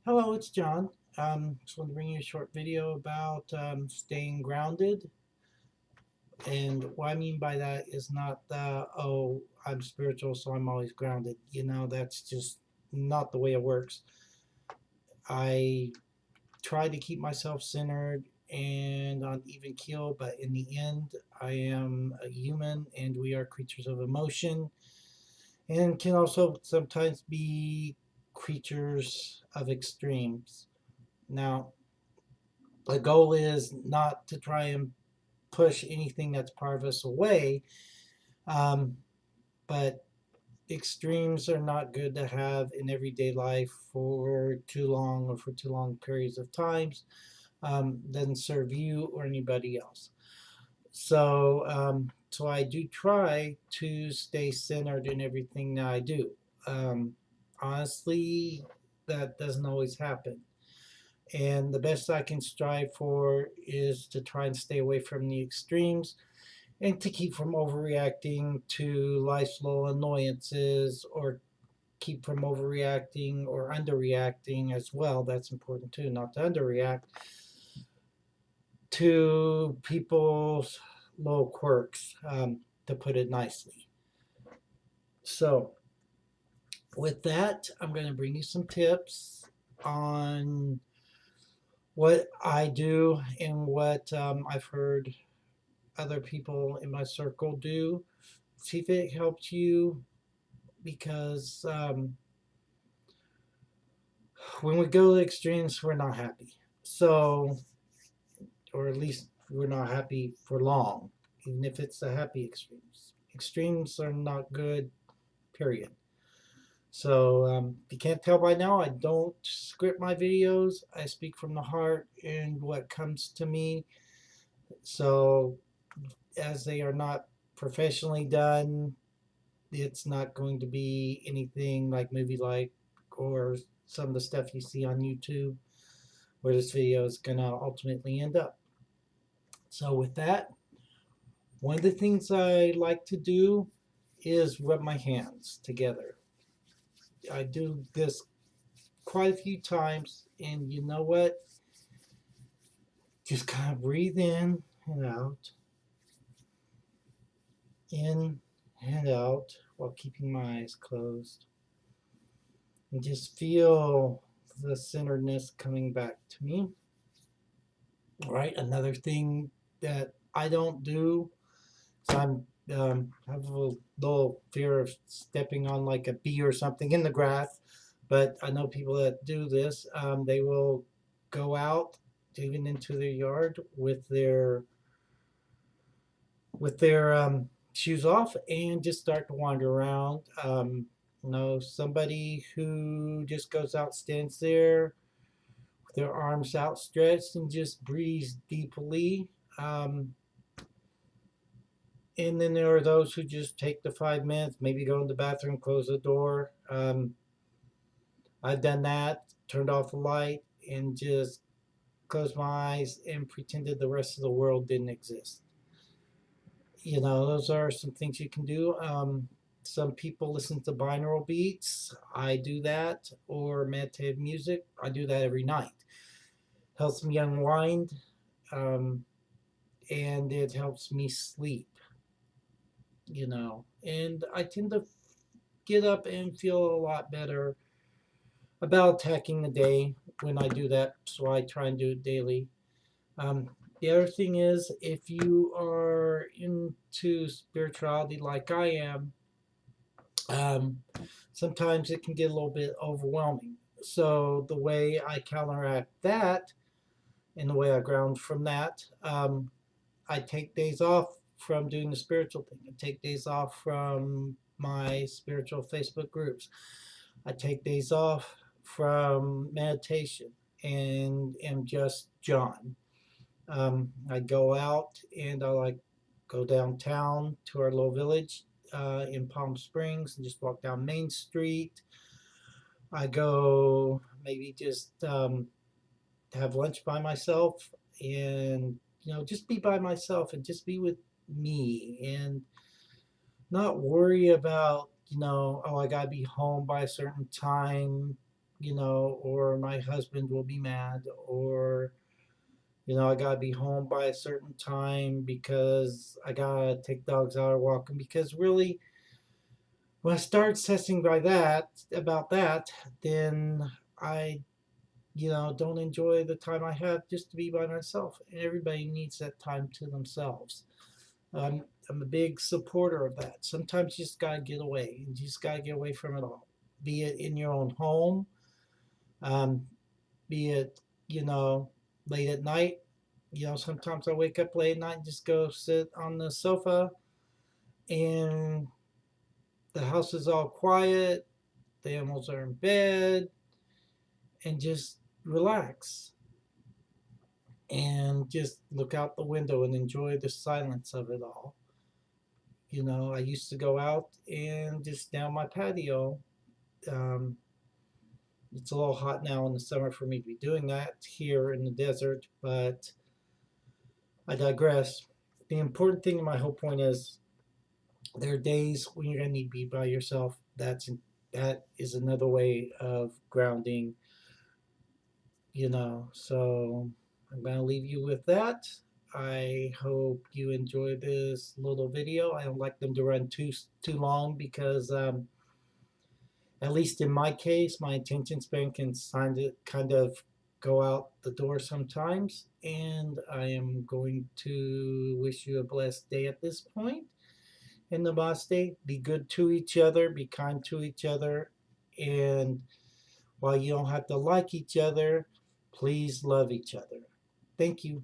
Hello, it's John. Just want to bring you a short video about staying grounded. And what I mean by that is not the, oh, I'm spiritual, so I'm always grounded. That's just not the way it works. I try to keep myself centered and on even keel, but in the end, I am a human and we are creatures of emotion and can also sometimes be creatures of extremes. Now, the goal is not to try and push anything that's part of us away, um, but extremes are not good to have in everyday life for too long or for too long periods of times. Doesn't serve you or anybody else. So I do try to stay centered in everything that I do. Um, Honestly, that doesn't always happen. And the best I can strive for is to try and stay away from the extremes and to keep from overreacting to life's little annoyances or keep from overreacting or underreacting as well. That's important too, not to underreact to people's little quirks, to put it nicely. So, with that, I'm going to bring you some tips on what I do and what I've heard other people in my circle do. See if it helps you because when we go to extremes, we're not happy. So, or at least we're not happy for long, even if it's the happy extremes. Extremes are not good, period. So, if you can't tell by now, I don't script my videos. I speak from the heart and what comes to me. So, as they are not professionally done, it's not going to be anything like movie like or some of the stuff you see on YouTube where this video is going to ultimately end up. So, with that, one of the things I like to do is rub my hands together. I do this quite a few times, and you know what? Just kind of breathe in and out, while keeping my eyes closed. And just feel the centeredness coming back to me. All right, another thing that I don't do is have a little fear of stepping on like a bee or something in the grass, but I know people that do this. They will go out even into their yard with their shoes off and just start to wander around. Somebody who just goes out, stands there with their arms outstretched and just breathes deeply. Um, and then there are those who just take the 5 minutes, maybe go in the bathroom, close the door. I've done that, turned off the light, and just closed my eyes and pretended the rest of the world didn't exist. Those are some things you can do. Some people listen to binaural beats. I do that, or meditative music. I do that every night. Helps me unwind, um, and it helps me sleep. And I tend to get up and feel a lot better about attacking the day when I do that. So I try and do it daily. Um, the other thing is, if you are into spirituality like I am, um, sometimes it can get a little bit overwhelming. So the way I counteract that and the way I ground from that, I take days off from doing the spiritual thing. I take days off from my spiritual Facebook groups. I take days off from meditation and am just John. I go out and I like go downtown to our little village in Palm Springs and just walk down Main Street. I go maybe just have lunch by myself and just be by myself and just be with me and not worry about oh, I gotta be home by a certain time. or my husband will be mad, or I gotta be home by a certain time because I gotta take dogs out or walking. Because really, when I start stressing about that, then I, don't enjoy the time I have just to be by myself. And everybody needs that time to themselves. I'm a big supporter of that. Sometimes you just gotta get away, and you just gotta get away from it all. Be it in your own home, um, be it late at night. Sometimes I wake up late at night and just go sit on the sofa, and the house is all quiet. The animals are in bed, and just relax and just look out the window and enjoy the silence of it all. I used to go out and just down my patio. Um, it's a little hot now in the summer for me to be doing that here in the desert, but I digress. The important thing, my whole point is, there are days when you're gonna need to be by yourself. That is another way of grounding. So I'm gonna leave you with that. I hope you enjoy this little video. I don't like them to run too long because at least in my case, my attention span can kind of go out the door sometimes. And I am going to wish you a blessed day at this point. And namaste. Be good to each other, be kind to each other. And while you don't have to like each other, please love each other. Thank you.